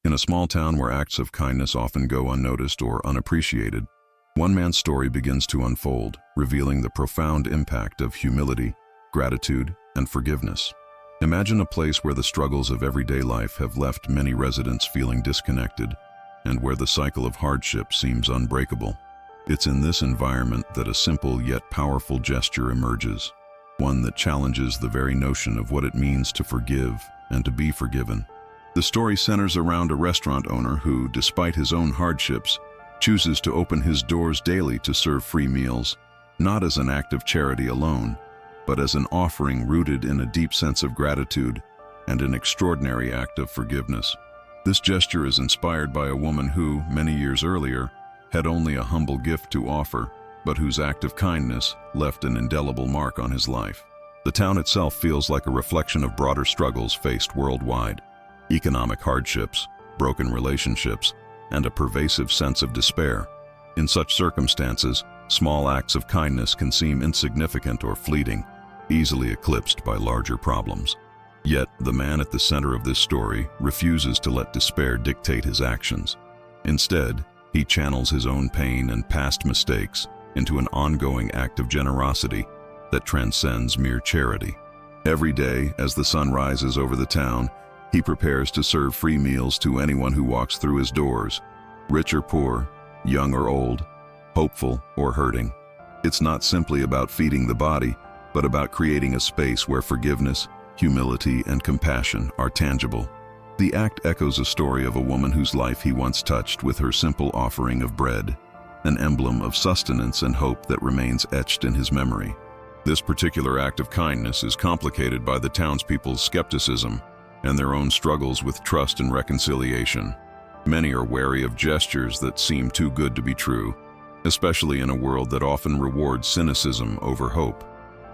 In a small town where acts of kindness often go unnoticed or unappreciated, one man's story begins to unfold, revealing the profound impact of humility, gratitude, and forgiveness. Imagine a place where the struggles of everyday life have left many residents feeling disconnected, and where the cycle of hardship seems unbreakable. It's in this environment that a simple yet powerful gesture emerges, one that challenges the very notion of what it means to forgive and to be forgiven. The story centers around a restaurant owner who, despite his own hardships, chooses to open his doors daily to serve free meals, not as an act of charity alone, but as an offering rooted in a deep sense of gratitude and an extraordinary act of forgiveness. This gesture is inspired by a woman who, many years earlier, had only a humble gift to offer, but whose act of kindness left an indelible mark on his life. The town itself feels like a reflection of broader struggles faced worldwide: economic hardships, broken relationships, and a pervasive sense of despair. In such circumstances, small acts of kindness can seem insignificant or fleeting, easily eclipsed by larger problems. Yet, the man at the center of this story refuses to let despair dictate his actions. Instead, he channels his own pain and past mistakes into an ongoing act of generosity that transcends mere charity. Every day, as the sun rises over the town, he prepares to serve free meals to anyone who walks through his doors, rich or poor, young or old, hopeful or hurting. It's not simply about feeding the body, but about creating a space where forgiveness, humility, and compassion are tangible. The act echoes a story of a woman whose life he once touched with her simple offering of bread, an emblem of sustenance and hope that remains etched in his memory. This particular act of kindness is complicated by the townspeople's skepticism and their own struggles with trust and reconciliation. Many are wary of gestures that seem too good to be true, especially in a world that often rewards cynicism over hope.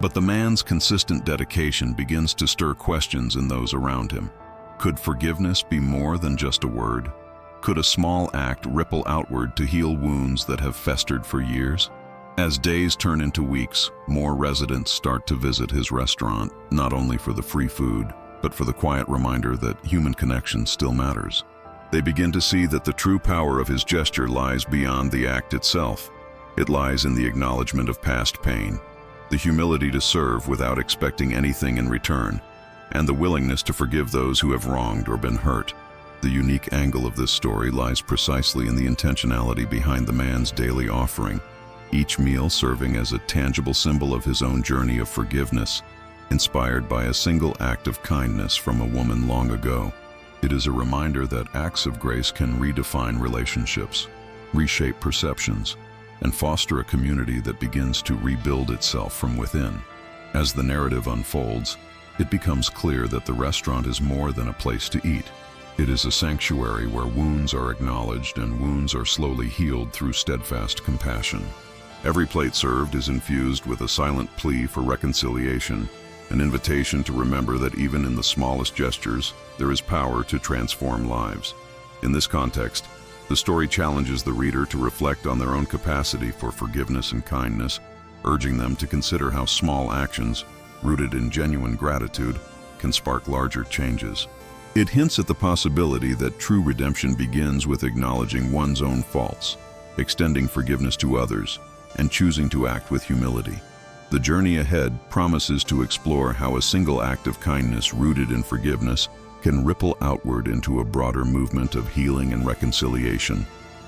But the man's consistent dedication begins to stir questions in those around him. Could forgiveness be more than just a word? Could a small act ripple outward to heal wounds that have festered for years? As days turn into weeks, more residents start to visit his restaurant, not only for the free food, but for the quiet reminder that human connection still matters. They begin to see that the true power of his gesture lies beyond the act itself. It lies in the acknowledgement of past pain, the humility to serve without expecting anything in return, and the willingness to forgive those who have wronged or been hurt. The unique angle of this story lies precisely in the intentionality behind the man's daily offering, each meal serving as a tangible symbol of his own journey of forgiveness, inspired by a single act of kindness from a woman long ago. It is a reminder that acts of grace can redefine relationships, reshape perceptions, and foster a community that begins to rebuild itself from within. As the narrative unfolds, it becomes clear that the restaurant is more than a place to eat. It is a sanctuary where wounds are acknowledged and wounds are slowly healed through steadfast compassion. Every plate served is infused with a silent plea for reconciliation, an invitation to remember that even in the smallest gestures, there is power to transform lives. In this context, the story challenges the reader to reflect on their own capacity for forgiveness and kindness, urging them to consider how small actions, rooted in genuine gratitude, can spark larger changes. It hints at the possibility that true redemption begins with acknowledging one's own faults, extending forgiveness to others, and choosing to act with humility. The journey ahead promises to explore how a single act of kindness rooted in forgiveness can ripple outward into a broader movement of healing and reconciliation,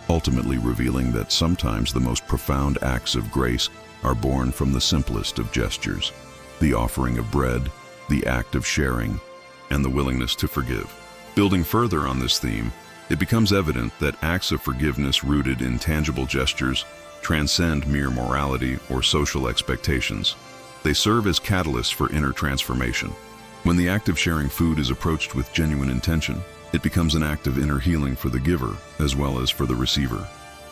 ultimately revealing that sometimes the most profound acts of grace are born from the simplest of gestures: the offering of bread, the act of sharing, and the willingness to forgive. Building further on this theme, it becomes evident that acts of forgiveness rooted in tangible gestures transcend mere morality or social expectations. They serve as catalysts for inner transformation. When the act of sharing food is approached with genuine intention, it becomes an act of inner healing for the giver as well as for the receiver.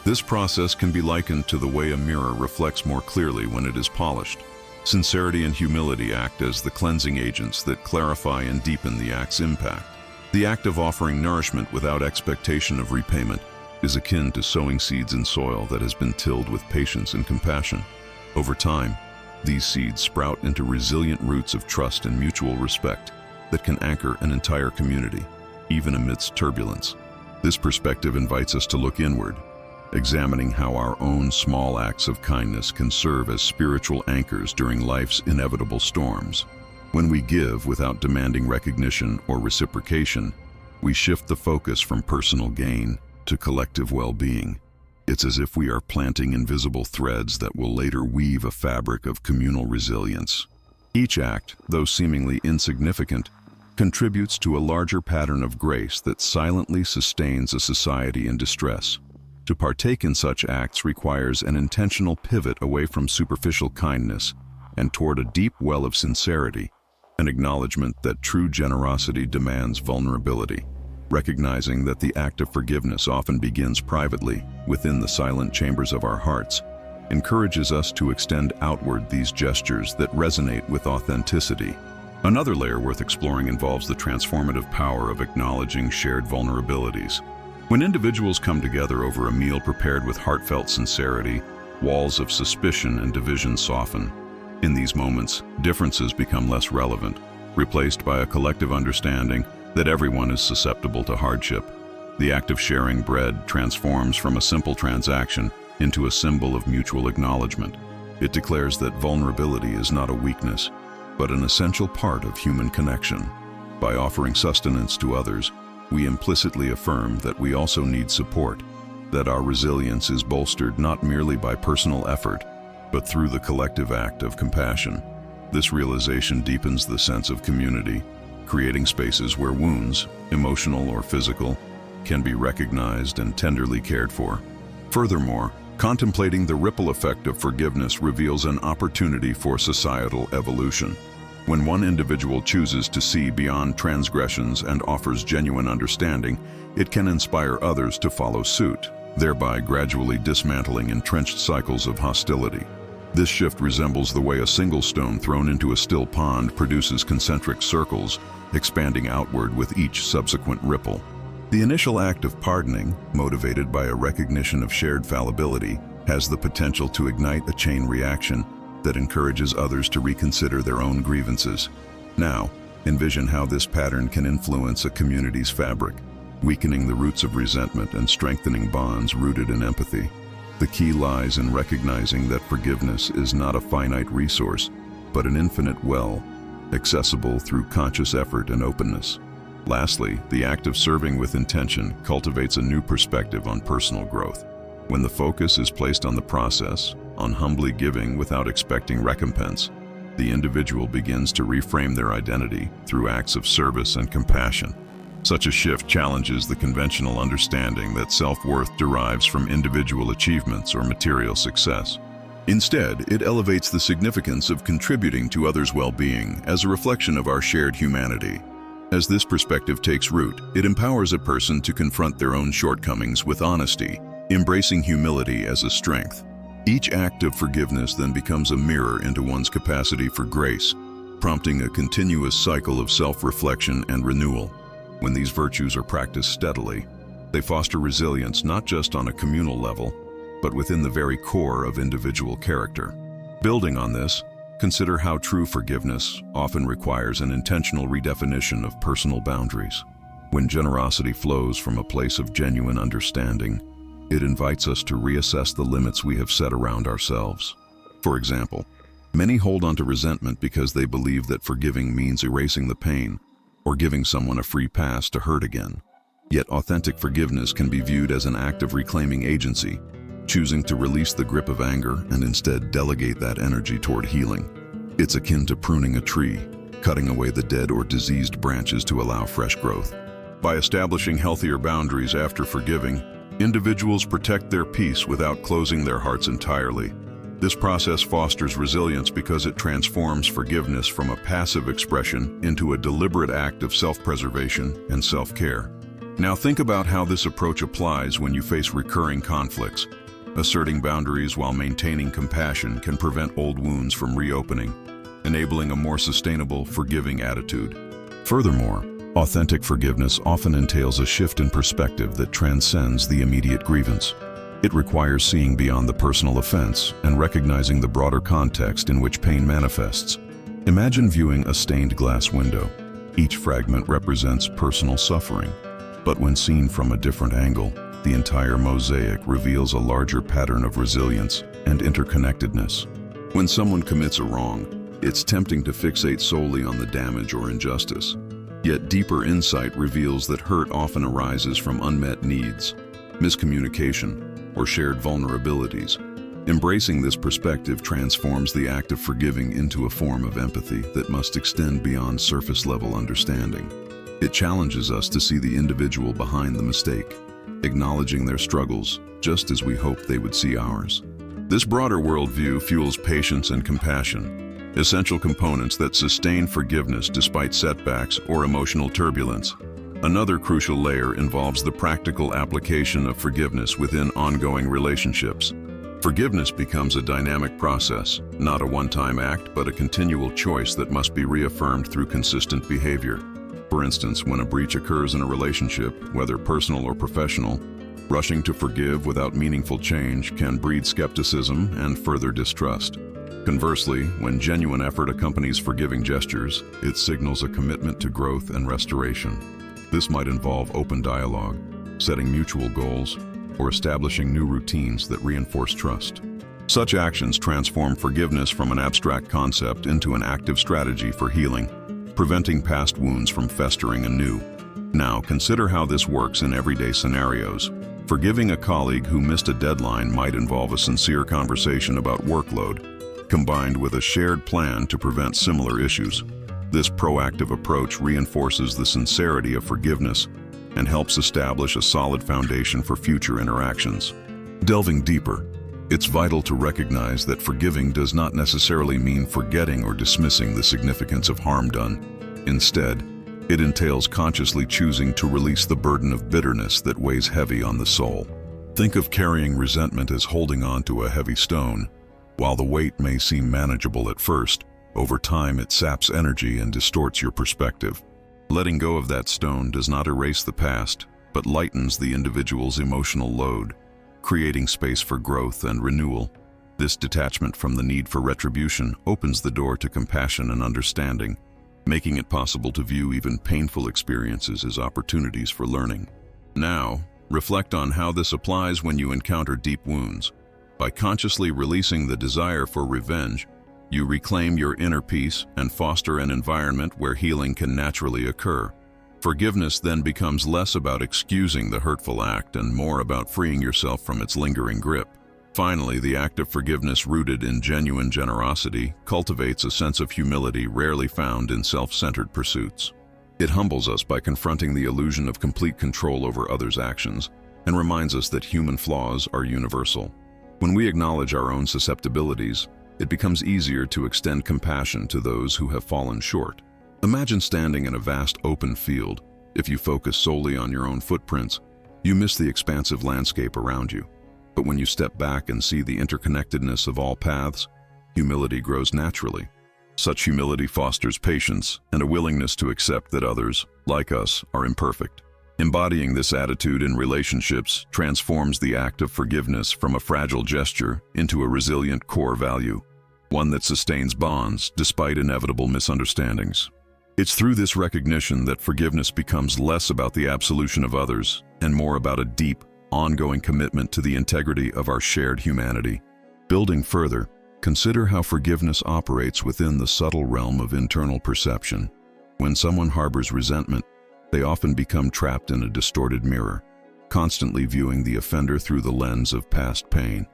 This process can be likened to the way a mirror reflects more clearly when it is polished. Sincerity and humility act as the cleansing agents that clarify and deepen the act's impact. The act of offering nourishment without expectation of repayment is akin to sowing seeds in soil that has been tilled with patience and compassion. Over time, these seeds sprout into resilient roots of trust and mutual respect that can anchor an entire community, even amidst turbulence. This perspective invites us to look inward, examining how our own small acts of kindness can serve as spiritual anchors during life's inevitable storms. When we give without demanding recognition or reciprocation, we shift the focus from personal gain to collective well-being. It's as if we are planting invisible threads that will later weave a fabric of communal resilience. Each act, though seemingly insignificant, contributes to a larger pattern of grace that silently sustains a society in distress. To partake in such acts requires an intentional pivot away from superficial kindness and toward a deep well of sincerity, an acknowledgement that true generosity demands vulnerability, recognizing that the act of forgiveness often begins privately within the silent chambers of our hearts, encourages us to extend outward these gestures that resonate with authenticity. Another layer worth exploring involves the transformative power of acknowledging shared vulnerabilities. When individuals come together over a meal prepared with heartfelt sincerity, walls of suspicion and division soften. In these moments, differences become less relevant, replaced by a collective understanding that everyone is susceptible to hardship. The act of sharing bread transforms from a simple transaction into a symbol of mutual acknowledgement. It declares that vulnerability is not a weakness, but an essential part of human connection. By offering sustenance to others, we implicitly affirm that we also need support, that our resilience is bolstered not merely by personal effort, but through the collective act of compassion. This realization deepens the sense of community, creating spaces where wounds, emotional or physical, can be recognized and tenderly cared for. Furthermore, contemplating the ripple effect of forgiveness reveals an opportunity for societal evolution. When one individual chooses to see beyond transgressions and offers genuine understanding, it can inspire others to follow suit, thereby gradually dismantling entrenched cycles of hostility. This shift resembles the way a single stone thrown into a still pond produces concentric circles, expanding outward with each subsequent ripple. The initial act of pardoning, motivated by a recognition of shared fallibility, has the potential to ignite a chain reaction that encourages others to reconsider their own grievances. Now, envision how this pattern can influence a community's fabric, weakening the roots of resentment and strengthening bonds rooted in empathy. The key lies in recognizing that forgiveness is not a finite resource, but an infinite well, accessible through conscious effort and openness. Lastly, the act of serving with intention cultivates a new perspective on personal growth. When the focus is placed on the process, on humbly giving without expecting recompense, the individual begins to reframe their identity through acts of service and compassion. Such a shift challenges the conventional understanding that self-worth derives from individual achievements or material success. Instead, it elevates the significance of contributing to others' well-being as a reflection of our shared humanity. As this perspective takes root, it empowers a person to confront their own shortcomings with honesty, embracing humility as a strength. Each act of forgiveness then becomes a mirror into one's capacity for grace, prompting a continuous cycle of self-reflection and renewal. When these virtues are practiced steadily, they foster resilience not just on a communal level, but within the very core of individual character. Building on this, consider how true forgiveness often requires an intentional redefinition of personal boundaries. When generosity flows from a place of genuine understanding, it invites us to reassess the limits we have set around ourselves. For example, many hold on to resentment because they believe that forgiving means erasing the pain or giving someone a free pass to hurt again. Yet authentic forgiveness can be viewed as an act of reclaiming agency, choosing to release the grip of anger and instead delegate that energy toward healing. It's akin to pruning a tree, cutting away the dead or diseased branches to allow fresh growth. By establishing healthier boundaries after forgiving, individuals protect their peace without closing their hearts entirely. This process fosters resilience because it transforms forgiveness from a passive expression into a deliberate act of self-preservation and self-care. Now think about how this approach applies when you face recurring conflicts. Asserting boundaries while maintaining compassion can prevent old wounds from reopening, enabling a more sustainable, forgiving attitude. Furthermore, authentic forgiveness often entails a shift in perspective that transcends the immediate grievance. It requires seeing beyond the personal offense and recognizing the broader context in which pain manifests. Imagine viewing a stained glass window. Each fragment represents personal suffering, But when seen from a different angle, the entire mosaic reveals a larger pattern of resilience and interconnectedness. When someone commits a wrong, it's tempting to fixate solely on the damage or injustice. Yet deeper insight reveals that hurt often arises from unmet needs, miscommunication, or shared vulnerabilities. Embracing this perspective transforms the act of forgiving into a form of empathy that must extend beyond surface-level understanding. It challenges us to see the individual behind the mistake, acknowledging their struggles just as we hoped they would see ours. This broader worldview fuels patience and compassion, essential components that sustain forgiveness despite setbacks or emotional turbulence. Another crucial layer involves the practical application of forgiveness within ongoing relationships. Forgiveness becomes a dynamic process, not a one-time act, but a continual choice that must be reaffirmed through consistent behavior. For instance, when a breach occurs in a relationship, whether personal or professional, rushing to forgive without meaningful change can breed skepticism and further distrust. Conversely, when genuine effort accompanies forgiving gestures, it signals a commitment to growth and restoration. This might involve open dialogue, setting mutual goals, or establishing new routines that reinforce trust. Such actions transform forgiveness from an abstract concept into an active strategy for healing, preventing past wounds from festering anew. Now, consider how this works in everyday scenarios. Forgiving a colleague who missed a deadline might involve a sincere conversation about workload, combined with a shared plan to prevent similar issues. This proactive approach reinforces the sincerity of forgiveness and helps establish a solid foundation for future interactions. Delving deeper, it's vital to recognize that forgiving does not necessarily mean forgetting or dismissing the significance of harm done. Instead, it entails consciously choosing to release the burden of bitterness that weighs heavy on the soul. Think of carrying resentment as holding on to a heavy stone. While the weight may seem manageable at first, over time it saps energy and distorts your perspective. Letting go of that stone does not erase the past, but lightens the individual's emotional load, creating space for growth and renewal. This detachment from the need for retribution opens the door to compassion and understanding, making it possible to view even painful experiences as opportunities for learning. Now, reflect on how this applies when you encounter deep wounds. By consciously releasing the desire for revenge, you reclaim your inner peace and foster an environment where healing can naturally occur. Forgiveness then becomes less about excusing the hurtful act and more about freeing yourself from its lingering grip. Finally, the act of forgiveness rooted in genuine generosity cultivates a sense of humility rarely found in self-centered pursuits. It humbles us by confronting the illusion of complete control over others' actions and reminds us that human flaws are universal. When we acknowledge our own susceptibilities, it becomes easier to extend compassion to those who have fallen short. Imagine standing in a vast open field. If you focus solely on your own footprints, you miss the expansive landscape around you. But when you step back and see the interconnectedness of all paths, humility grows naturally. Such humility fosters patience and a willingness to accept that others, like us, are imperfect. Embodying this attitude in relationships transforms the act of forgiveness from a fragile gesture into a resilient core value, one that sustains bonds despite inevitable misunderstandings. It's through this recognition that forgiveness becomes less about the absolution of others and more about a deep, ongoing commitment to the integrity of our shared humanity. Building further, consider how forgiveness operates within the subtle realm of internal perception. When someone harbors resentment, they often become trapped in a distorted mirror, constantly viewing the offender through the lens of past pain.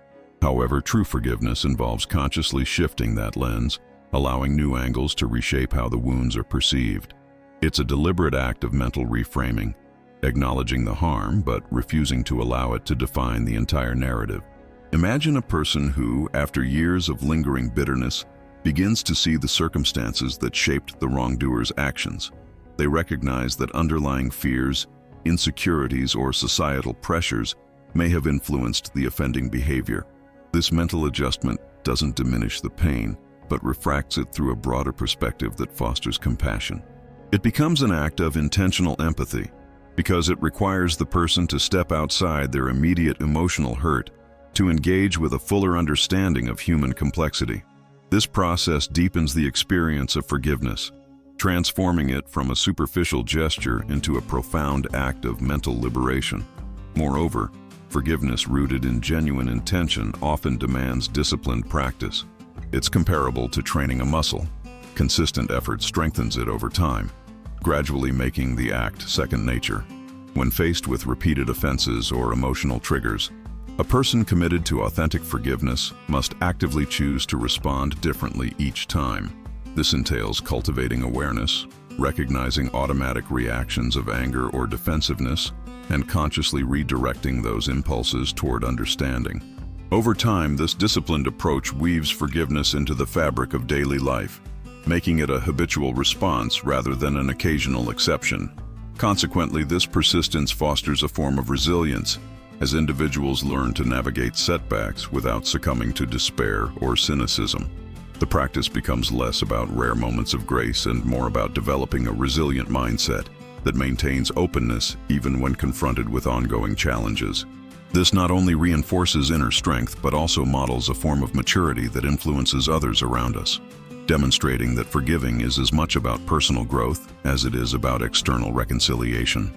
However, true forgiveness involves consciously shifting that lens, allowing new angles to reshape how the wounds are perceived. It's a deliberate act of mental reframing, acknowledging the harm but refusing to allow it to define the entire narrative. Imagine a person who, after years of lingering bitterness, begins to see the circumstances that shaped the wrongdoer's actions. They recognize that underlying fears, insecurities, or societal pressures may have influenced the offending behavior. This mental adjustment doesn't diminish the pain, but refracts it through a broader perspective that fosters compassion. It becomes an act of intentional empathy, because it requires the person to step outside their immediate emotional hurt to engage with a fuller understanding of human complexity. This process deepens the experience of forgiveness, transforming it from a superficial gesture into a profound act of mental liberation. Moreover, forgiveness rooted in genuine intention often demands disciplined practice. It's comparable to training a muscle. Consistent effort strengthens it over time, gradually making the act second nature. When faced with repeated offenses or emotional triggers, a person committed to authentic forgiveness must actively choose to respond differently each time. This entails cultivating awareness, recognizing automatic reactions of anger or defensiveness, and consciously redirecting those impulses toward understanding. Over time, this disciplined approach weaves forgiveness into the fabric of daily life, making it a habitual response rather than an occasional exception. Consequently, this persistence fosters a form of resilience, as individuals learn to navigate setbacks without succumbing to despair or cynicism. The practice becomes less about rare moments of grace and more about developing a resilient mindset that maintains openness even when confronted with ongoing challenges. This not only reinforces inner strength but also models a form of maturity that influences others around us, demonstrating that forgiving is as much about personal growth as it is about external reconciliation.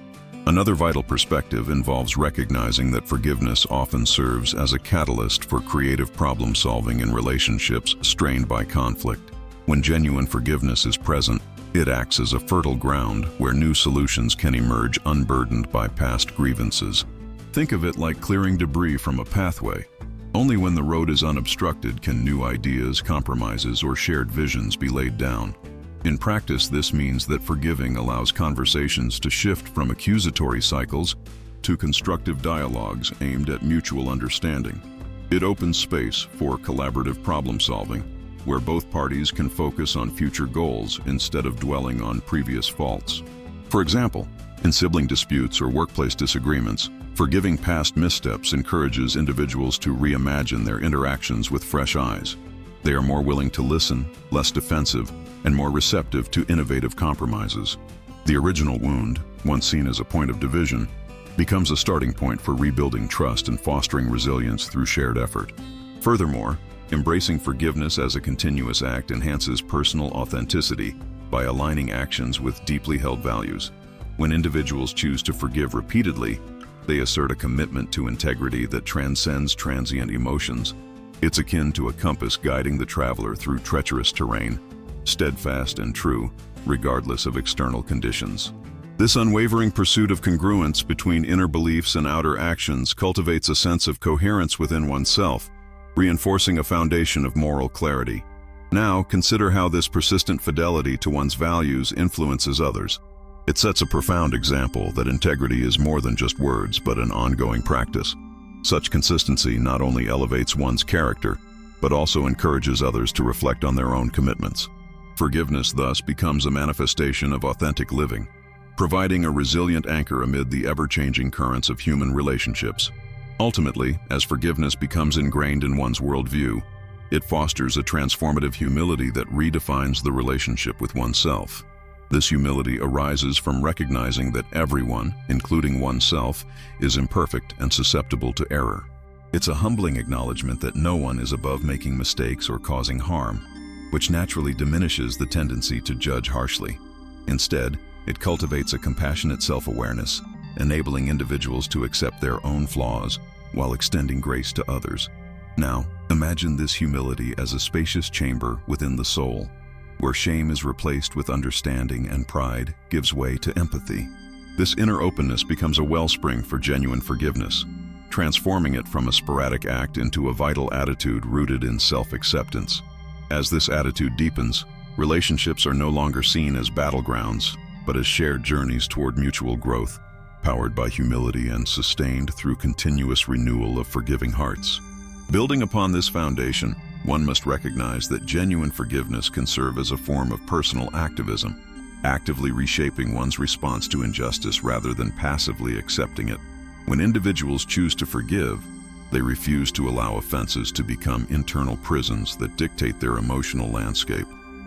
Another vital perspective involves recognizing that forgiveness often serves as a catalyst for creative problem-solving in relationships strained by conflict. When genuine forgiveness is present, it acts as a fertile ground where new solutions can emerge unburdened by past grievances. Think of it like clearing debris from a pathway. Only when the road is unobstructed can new ideas, compromises, or shared visions be laid down. In practice, this means that forgiving allows conversations to shift from accusatory cycles to constructive dialogues aimed at mutual understanding. It opens space for collaborative problem-solving, where both parties can focus on future goals instead of dwelling on previous faults. For example, in sibling disputes or workplace disagreements, forgiving past missteps encourages individuals to reimagine their interactions with fresh eyes. They are more willing to listen, less defensive, and more receptive to innovative compromises. The original wound, once seen as a point of division, becomes a starting point for rebuilding trust and fostering resilience through shared effort. Furthermore, embracing forgiveness as a continuous act enhances personal authenticity by aligning actions with deeply held values. When individuals choose to forgive repeatedly, they assert a commitment to integrity that transcends transient emotions. It's akin to a compass guiding the traveler through treacherous terrain, steadfast and true, regardless of external conditions. This unwavering pursuit of congruence between inner beliefs and outer actions cultivates a sense of coherence within oneself, reinforcing a foundation of moral clarity. Now, consider how this persistent fidelity to one's values influences others. It sets a profound example that integrity is more than just words, but an ongoing practice. Such consistency not only elevates one's character, but also encourages others to reflect on their own commitments. Forgiveness thus becomes a manifestation of authentic living, providing a resilient anchor amid the ever-changing currents of human relationships. Ultimately, as forgiveness becomes ingrained in one's worldview, it fosters a transformative humility that redefines the relationship with oneself. This humility arises from recognizing that everyone, including oneself, is imperfect and susceptible to error. It's a humbling acknowledgement that no one is above making mistakes or causing harm, which naturally diminishes the tendency to judge harshly. Instead, it cultivates a compassionate self-awareness, enabling individuals to accept their own flaws while extending grace to others. Now, imagine this humility as a spacious chamber within the soul, where shame is replaced with understanding and pride gives way to empathy. This inner openness becomes a wellspring for genuine forgiveness, transforming it from a sporadic act into a vital attitude rooted in self-acceptance. As this attitude deepens, relationships are no longer seen as battlegrounds, but as shared journeys toward mutual growth, powered by humility and sustained through continuous renewal of forgiving hearts. Building upon this foundation, one must recognize that genuine forgiveness can serve as a form of personal activism, actively reshaping one's response to injustice rather than passively accepting it. When individuals choose to forgive, they refuse to allow offenses to become internal prisons that dictate their emotional landscape.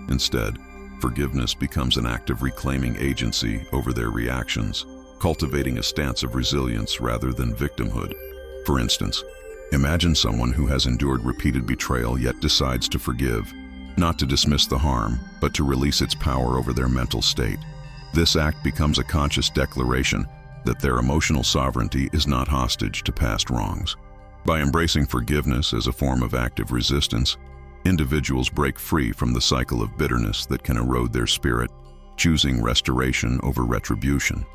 Instead, forgiveness becomes an act of reclaiming agency over their reactions, cultivating a stance of resilience rather than victimhood. For instance, imagine someone who has endured repeated betrayal yet decides to forgive, not to dismiss the harm, but to release its power over their mental state. This act becomes a conscious declaration that their emotional sovereignty is not hostage to past wrongs. By embracing forgiveness as a form of active resistance, individuals break free from the cycle of bitterness that can erode their spirit, choosing restoration over retribution.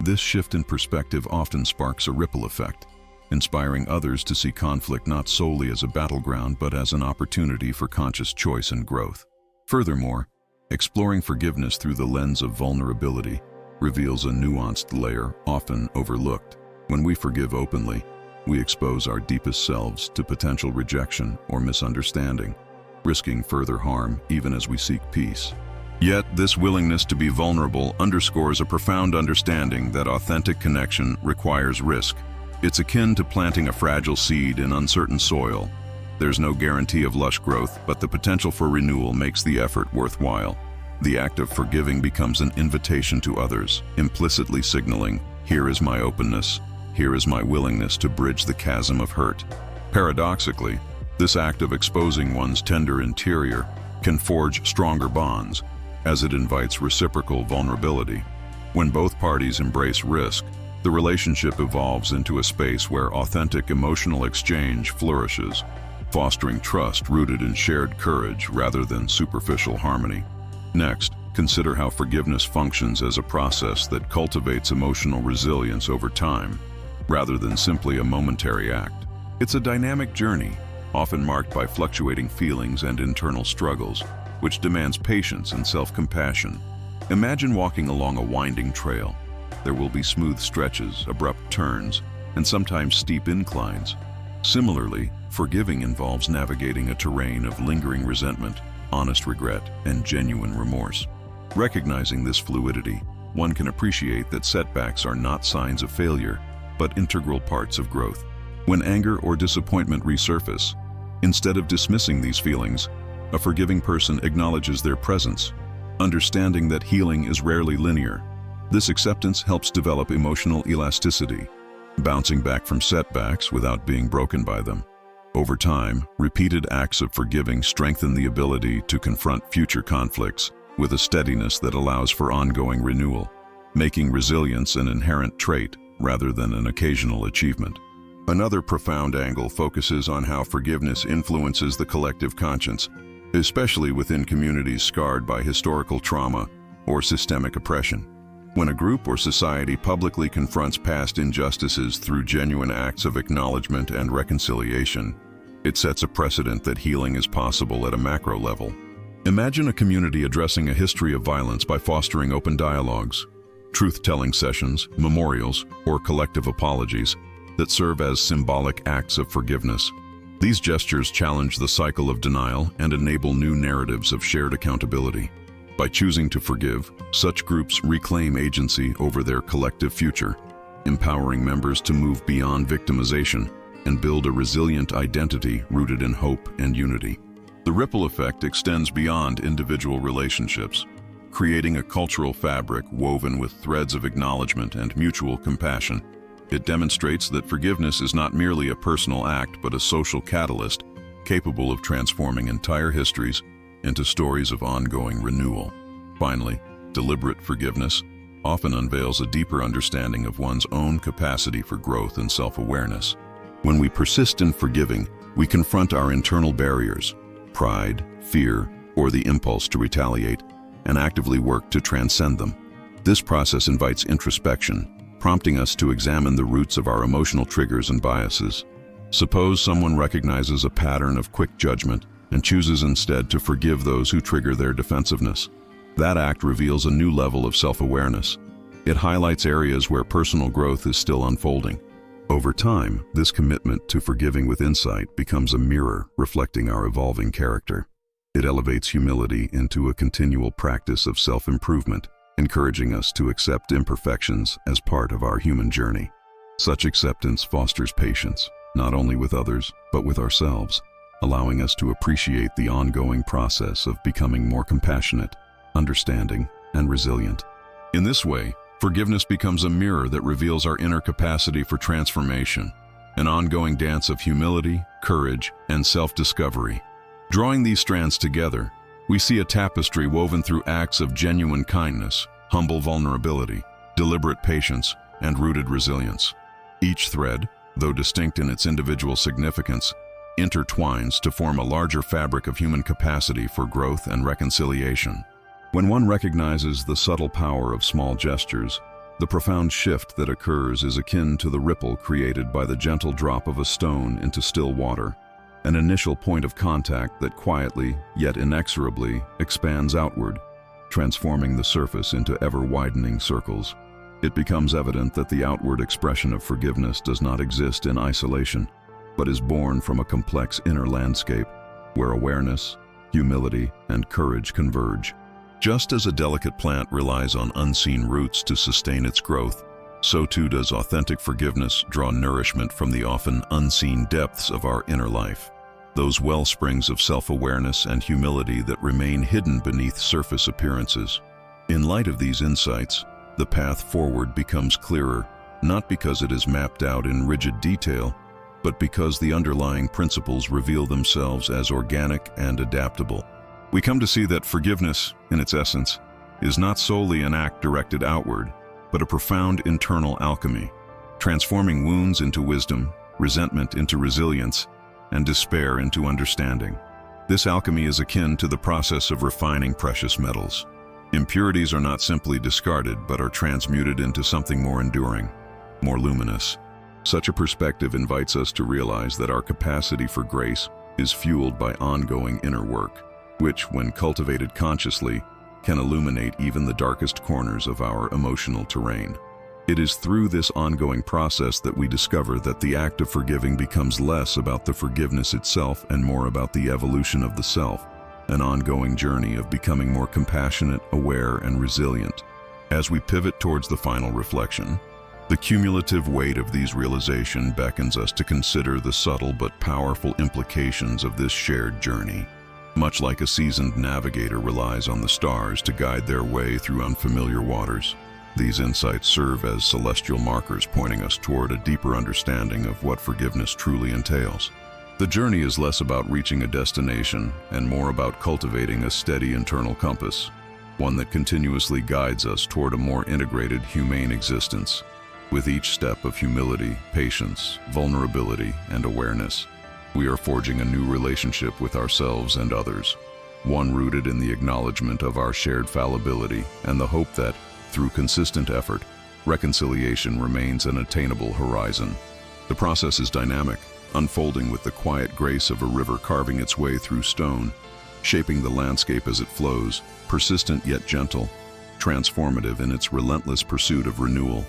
This shift in perspective often sparks a ripple effect, inspiring others to see conflict not solely as a battleground but as an opportunity for conscious choice and growth. Furthermore, exploring forgiveness through the lens of vulnerability reveals a nuanced layer often overlooked. When we forgive openly, we expose our deepest selves to potential rejection or misunderstanding, risking further harm even as we seek peace. Yet, this willingness to be vulnerable underscores a profound understanding that authentic connection requires risk. It's akin to planting a fragile seed in uncertain soil. There's no guarantee of lush growth, but the potential for renewal makes the effort worthwhile. The act of forgiving becomes an invitation to others, implicitly signaling, "Here is my openness, here is my willingness to bridge the chasm of hurt." Paradoxically, this act of exposing one's tender interior can forge stronger bonds, as it invites reciprocal vulnerability. When both parties embrace risk, the relationship evolves into a space where authentic emotional exchange flourishes, fostering trust rooted in shared courage rather than superficial harmony. Next, consider how forgiveness functions as a process that cultivates emotional resilience over time, rather than simply a momentary act. It's a dynamic journey, often marked by fluctuating feelings and internal struggles, which demands patience and self-compassion. Imagine walking along a winding trail. There will be smooth stretches, abrupt turns, and sometimes steep inclines. Similarly, forgiving involves navigating a terrain of lingering resentment, honest regret, and genuine remorse. Recognizing this fluidity, one can appreciate that setbacks are not signs of failure, but integral parts of growth. When anger or disappointment resurface, instead of dismissing these feelings, a forgiving person acknowledges their presence, understanding that healing is rarely linear. This acceptance helps develop emotional elasticity, bouncing back from setbacks without being broken by them. Over time, repeated acts of forgiving strengthen the ability to confront future conflicts with a steadiness that allows for ongoing renewal, making resilience an inherent trait rather than an occasional achievement. Another profound angle focuses on how forgiveness influences the collective conscience, especially within communities scarred by historical trauma or systemic oppression. When a group or society publicly confronts past injustices through genuine acts of acknowledgement and reconciliation, it sets a precedent that healing is possible at a macro level. Imagine a community addressing a history of violence by fostering open dialogues, truth-telling sessions, memorials, or collective apologies that serve as symbolic acts of forgiveness. These gestures challenge the cycle of denial and enable new narratives of shared accountability. By choosing to forgive, such groups reclaim agency over their collective future, empowering members to move beyond victimization and build a resilient identity rooted in hope and unity. The ripple effect extends beyond individual relationships, creating a cultural fabric woven with threads of acknowledgement and mutual compassion. It demonstrates that forgiveness is not merely a personal act but a social catalyst capable of transforming entire histories into stories of ongoing renewal. Finally, deliberate forgiveness often unveils a deeper understanding of one's own capacity for growth and self-awareness. When we persist in forgiving, we confront our internal barriers, pride, fear, or the impulse to retaliate, and actively work to transcend them. This process invites introspection, prompting us to examine the roots of our emotional triggers and biases. Suppose someone recognizes a pattern of quick judgment and chooses instead to forgive those who trigger their defensiveness. That act reveals a new level of self-awareness. It highlights areas where personal growth is still unfolding. Over time, this commitment to forgiving with insight becomes a mirror reflecting our evolving character. It elevates humility into a continual practice of self-improvement, encouraging us to accept imperfections as part of our human journey. Such acceptance fosters patience, not only with others, but with ourselves, allowing us to appreciate the ongoing process of becoming more compassionate, understanding, and resilient. In this way, forgiveness becomes a mirror that reveals our inner capacity for transformation, an ongoing dance of humility, courage, and self-discovery. Drawing these strands together, We see a tapestry woven through acts of genuine kindness, humble vulnerability, deliberate patience, and rooted resilience. Each thread, though distinct in its individual significance, intertwines to form a larger fabric of human capacity for growth and reconciliation. When one recognizes the subtle power of small gestures, the profound shift that occurs is akin to the ripple created by the gentle drop of a stone into still water, an initial point of contact that quietly, yet inexorably, expands outward, transforming the surface into ever-widening circles. It becomes evident that the outward expression of forgiveness does not exist in isolation, but is born from a complex inner landscape where awareness, humility, and courage converge. Just as a delicate plant relies on unseen roots to sustain its growth, so too does authentic forgiveness draw nourishment from the often unseen depths of our inner life, those wellsprings of self-awareness and humility that remain hidden beneath surface appearances. In light of these insights, the path forward becomes clearer, not because it is mapped out in rigid detail, but because the underlying principles reveal themselves as organic and adaptable. We come to see that forgiveness, in its essence, is not solely an act directed outward, but a profound internal alchemy, transforming wounds into wisdom, resentment into resilience, and despair into understanding. This alchemy is akin to the process of refining precious metals. Impurities are not simply discarded, but are transmuted into something more enduring, more luminous. Such a perspective invites us to realize that our capacity for grace is fueled by ongoing inner work, which, when cultivated consciously, can illuminate even the darkest corners of our emotional terrain. It is through this ongoing process that we discover that the act of forgiving becomes less about the forgiveness itself and more about the evolution of the self, an ongoing journey of becoming more compassionate, aware, and resilient. As we pivot towards the final reflection, the cumulative weight of these realizations beckons us to consider the subtle but powerful implications of this shared journey. Much like a seasoned navigator relies on the stars to guide their way through unfamiliar waters, these insights serve as celestial markers pointing us toward a deeper understanding of what forgiveness truly entails. The journey is less about reaching a destination and more about cultivating a steady internal compass, one that continuously guides us toward a more integrated, humane existence. With each step of humility, patience, vulnerability, and awareness, we are forging a new relationship with ourselves and others, one rooted in the acknowledgement of our shared fallibility and the hope that, through consistent effort, reconciliation remains an attainable horizon. The process is dynamic, unfolding with the quiet grace of a river carving its way through stone, shaping the landscape as it flows, persistent yet gentle, transformative in its relentless pursuit of renewal.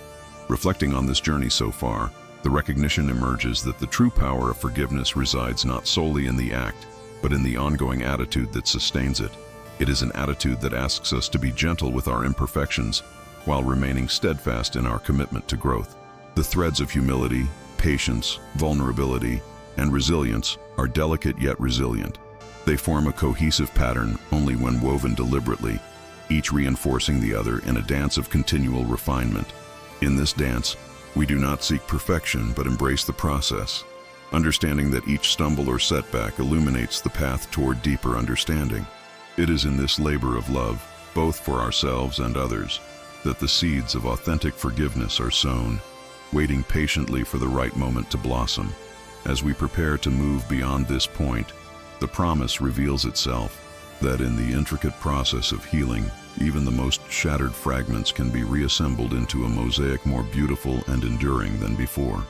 Reflecting on this journey so far, the recognition emerges that the true power of forgiveness resides not solely in the act, but in the ongoing attitude that sustains it. It is an attitude that asks us to be gentle with our imperfections, while remaining steadfast in our commitment to growth. The threads of humility, patience, vulnerability, and resilience are delicate yet resilient. They form a cohesive pattern only when woven deliberately, each reinforcing the other in a dance of continual refinement. In this dance, we do not seek perfection but embrace the process, understanding that each stumble or setback illuminates the path toward deeper understanding. It is in this labor of love, both for ourselves and others, that the seeds of authentic forgiveness are sown, waiting patiently for the right moment to blossom. As we prepare to move beyond this point, the promise reveals itself that in the intricate process of healing, even the most shattered fragments can be reassembled into a mosaic more beautiful and enduring than before.